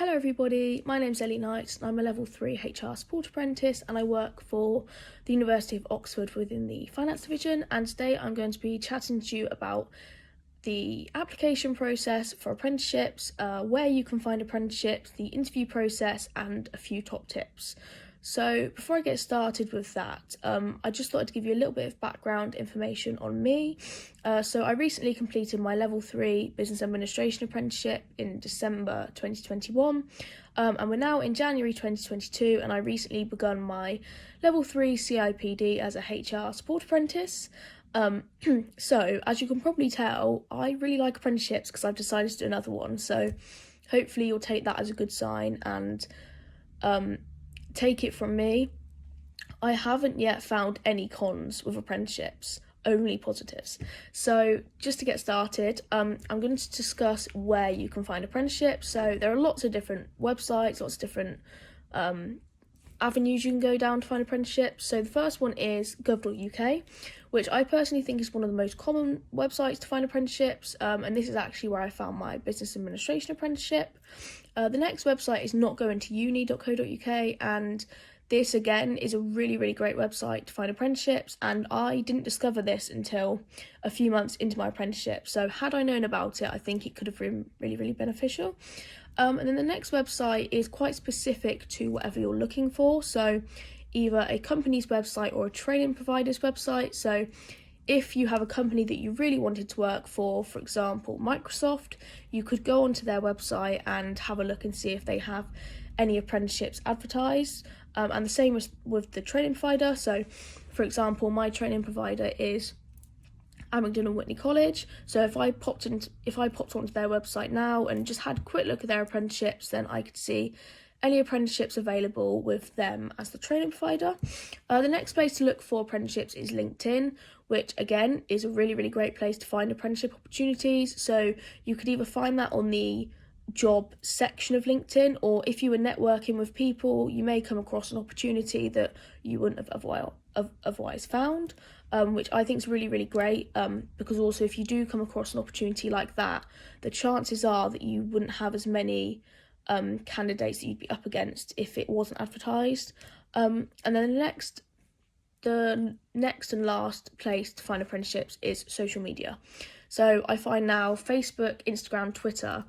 Hello everybody, my name's Ellie Knight and I'm a level 3 HR Support Apprentice and I work for the University of Oxford within the Finance Division, and today I'm going to be chatting to you about the application process for apprenticeships, where you can find apprenticeships, the interview process and a few top tips. So before I get started with that, I just thought I'd give you a little bit of background information on me. So I recently completed my level 3 business administration apprenticeship in December 2021, and we're now in January 2022, and I recently begun my level 3 CIPD as a HR support apprentice. So as you can probably tell, I really like apprenticeships because I've decided to do another one. So hopefully you'll take that as a good sign and take it from me, I haven't yet found any cons with apprenticeships, only positives. So just to get started, I'm going to discuss where you can find apprenticeships. So there are lots of different websites, lots of different avenues you can go down to find apprenticeships. So the first one is gov.uk, which I personally think is one of the most common websites to find apprenticeships, and this is actually where I found my business administration apprenticeship. The next website is notgoingtouni.co.uk, and this again is a really great website to find apprenticeships, and I didn't discover this until a few months into my apprenticeship, so had I known about it I think it could have been really beneficial. And then the next website is quite specific to whatever you're looking for, so either a company's website or a training provider's website. So if you have a company that you really wanted to work for example Microsoft, you could go onto their website and have a look and see if they have any apprenticeships advertised, and the same with the training provider. So for example, my training provider is Abingdon and Whitney College, so if I popped onto their website now and just had a quick look at their apprenticeships, then I could see any apprenticeships available with them as the training provider. The next place to look for apprenticeships is LinkedIn, which again is a really great place to find apprenticeship opportunities. So you could either find that on the job section of LinkedIn, or if you were networking with people, you may come across an opportunity that you wouldn't have otherwise found, which I think is really great, because also if you do come across an opportunity like that, the chances are that you wouldn't have as many candidates that you'd be up against if it wasn't advertised. And then the next and last place to find apprenticeships is social media. So I find now Facebook, Instagram, Twitter,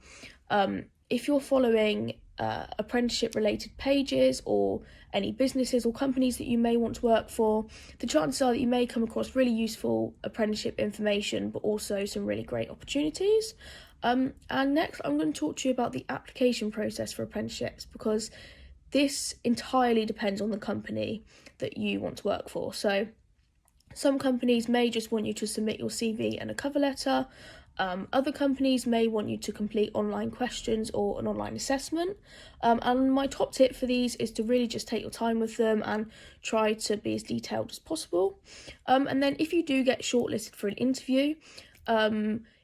if you're following apprenticeship related pages or any businesses or companies that you may want to work for, the chances are that you may come across really useful apprenticeship information, but also some really great opportunities. And next I'm going to talk to you about the application process for apprenticeships, because this entirely depends on the company that you want to work for. So some companies may just want you to submit your CV and a cover letter. Other companies may want you to complete online questions or an online assessment. And my top tip for these is to really just take your time with them and try to be as detailed as possible. And then if you do get shortlisted for an interview,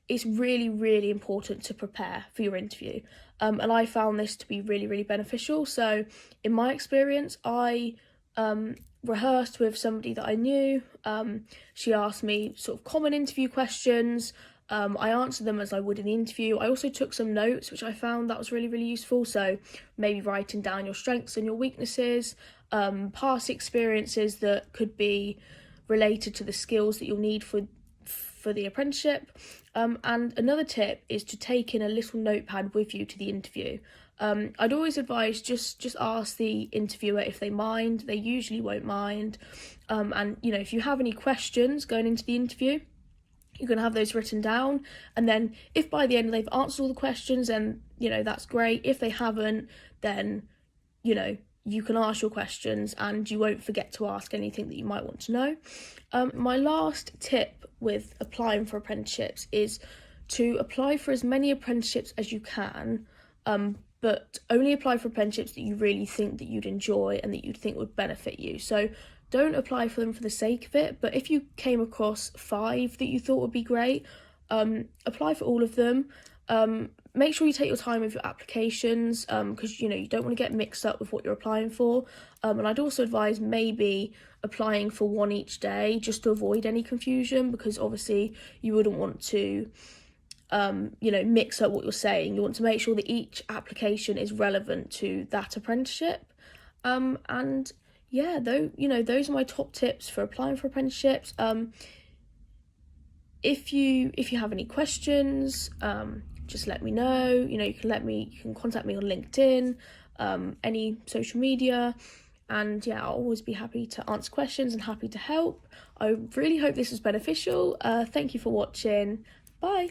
it's really important to prepare for your interview. And I found this to be really beneficial. So in my experience, I rehearsed with somebody that I knew. She asked me sort of common interview questions. I answered them as I would in the interview. I also took some notes, which I found that was really useful. So maybe writing down your strengths and your weaknesses, past experiences that could be related to the skills that you'll need for the apprenticeship. And another tip is to take in a little notepad with you to the interview. I'd always advise just ask the interviewer if they mind. They usually won't mind. And if you have any questions going into the interview, you can have those written down, and then if by the end they've answered all the questions, then that's great. If they haven't, then you can ask your questions and you won't forget to ask anything that you might want to know. My last tip with applying for apprenticeships is to apply for as many apprenticeships as you can, but only apply for apprenticeships that you really think that you'd enjoy and that you'd think would benefit you. So don't apply for them for the sake of it, but if you came across 5 that you thought would be great, apply for all of them. Make sure you take your time with your applications, because you don't want to get mixed up with what you're applying for. And I'd also advise maybe applying for one each day just to avoid any confusion, because obviously you wouldn't want to mix up what you're saying. You want to make sure that each application is relevant to that apprenticeship. And yeah, those are my top tips for applying for apprenticeships. If you have any questions, just let me know. You can contact me on LinkedIn, any social media, and yeah, I'll always be happy to answer questions and happy to help. I really hope this was beneficial. Thank you for watching. Bye.